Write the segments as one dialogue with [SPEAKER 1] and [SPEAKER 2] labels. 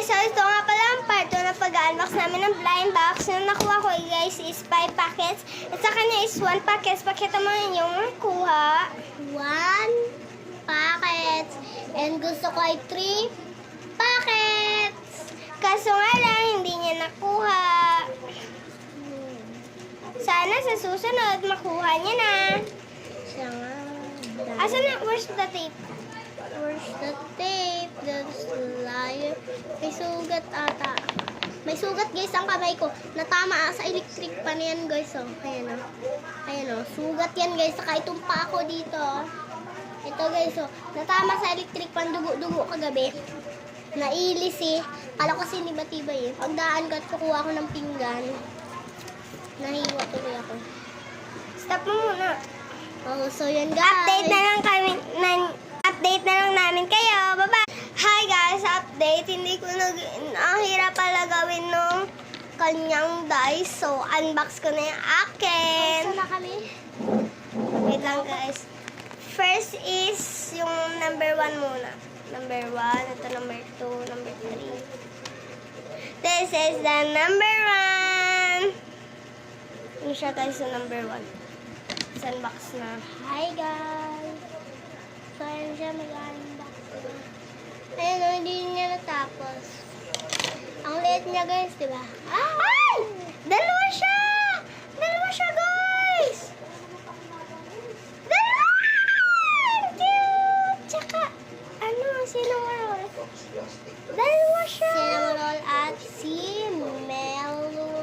[SPEAKER 1] guys, so ito nga pala ang part 2 na pag-unbox namin ng blind box. Yung nakuha ko guys is 5 packets. At sa kanya is 1 packets. Pakita mo yun yung nakuha.
[SPEAKER 2] 1 packets. And gusto ko ay 3 packets.
[SPEAKER 1] Kaso nga lang, hindi niya nakuha. Sana sa susunod, makuha niya na.
[SPEAKER 2] Siya nga.
[SPEAKER 1] Asan na? Where's the tape?
[SPEAKER 2] Where's the tape? That's liar. May sugat ata. May sugat guys ang kamay ko. Natama sa electric pan yan guys. Oh. Ayan o. Ayan o. Sugat yan guys. Saka itong pa ako dito. Ito guys oh. Natama sa electric pan. Dugo-dugo kagabi. Nailis eh. Kala ko kasi niba-tibay eh. Pagdaan ko at kukuha ko ng pinggan. Nahiwa tuloy ako.
[SPEAKER 1] Stop mo muna.
[SPEAKER 2] Oh, so yan guys.
[SPEAKER 1] Update na lang kami. Update na lang namin kayo. Bye-bye. Hi guys, update. Hindi ko ang hirap pala gawin nung kanyang dice. So, unbox ko na yung akin.
[SPEAKER 2] Saan na kami?
[SPEAKER 1] Wait lang guys. First is yung number 1 muna. Number 1. Ito number 2. Number 3. This is the number 1. Yung siya guys yung number 1. Unbox na.
[SPEAKER 2] Hi guys. So, ayan siya mag-unbox. Ayun o, hindi niya natapos. Ang liit niya guys, diba?
[SPEAKER 1] Ay! Dalawa siya! Dalawa siya, guys! Dalawa! Cute! Tsaka, cinnamon roll. Dalawa siya!
[SPEAKER 2] Cinnamon roll at si Melody.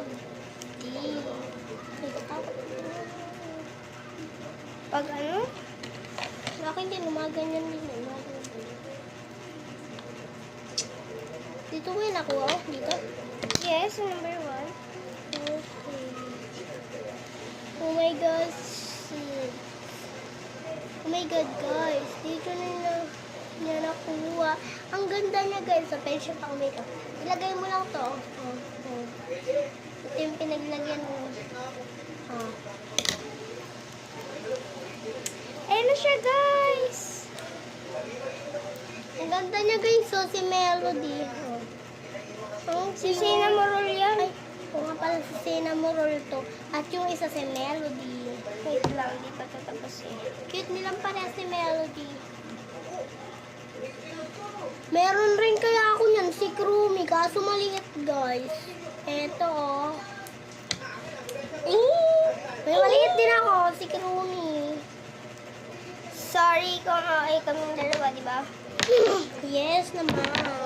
[SPEAKER 1] Pag ano?
[SPEAKER 2] Bakit hindi gumaganyan din eh? Dito ko yung nakuha ko? Dito?
[SPEAKER 1] Yes, number 1.
[SPEAKER 2] Okay. Oh my gosh. Oh my god guys. Dito na niya nakuha. Ang ganda niya guys. Sa pension pa makeup. Ilagay mo lang to. Oh. Ito yung pinaglagyan mo. Oh.
[SPEAKER 1] Ayun na siya, guys!
[SPEAKER 2] Ang ganda niya guys. So, si Melody. Oh.
[SPEAKER 1] Si cinnamon roll yan.
[SPEAKER 2] Ay, oo nga pala si cinnamon roll to. At yung isa si Melody.
[SPEAKER 1] Wait lang, di pa tatapos eh.
[SPEAKER 2] Cute nilang pareha si Melody. Meron rin kaya ako niyan, si Krumi. Kaso maliit guys. Eto oh. May maliit din ako, si Krumi.
[SPEAKER 1] Sorry kung okay kaming dalawa, di ba?
[SPEAKER 2] Yes naman.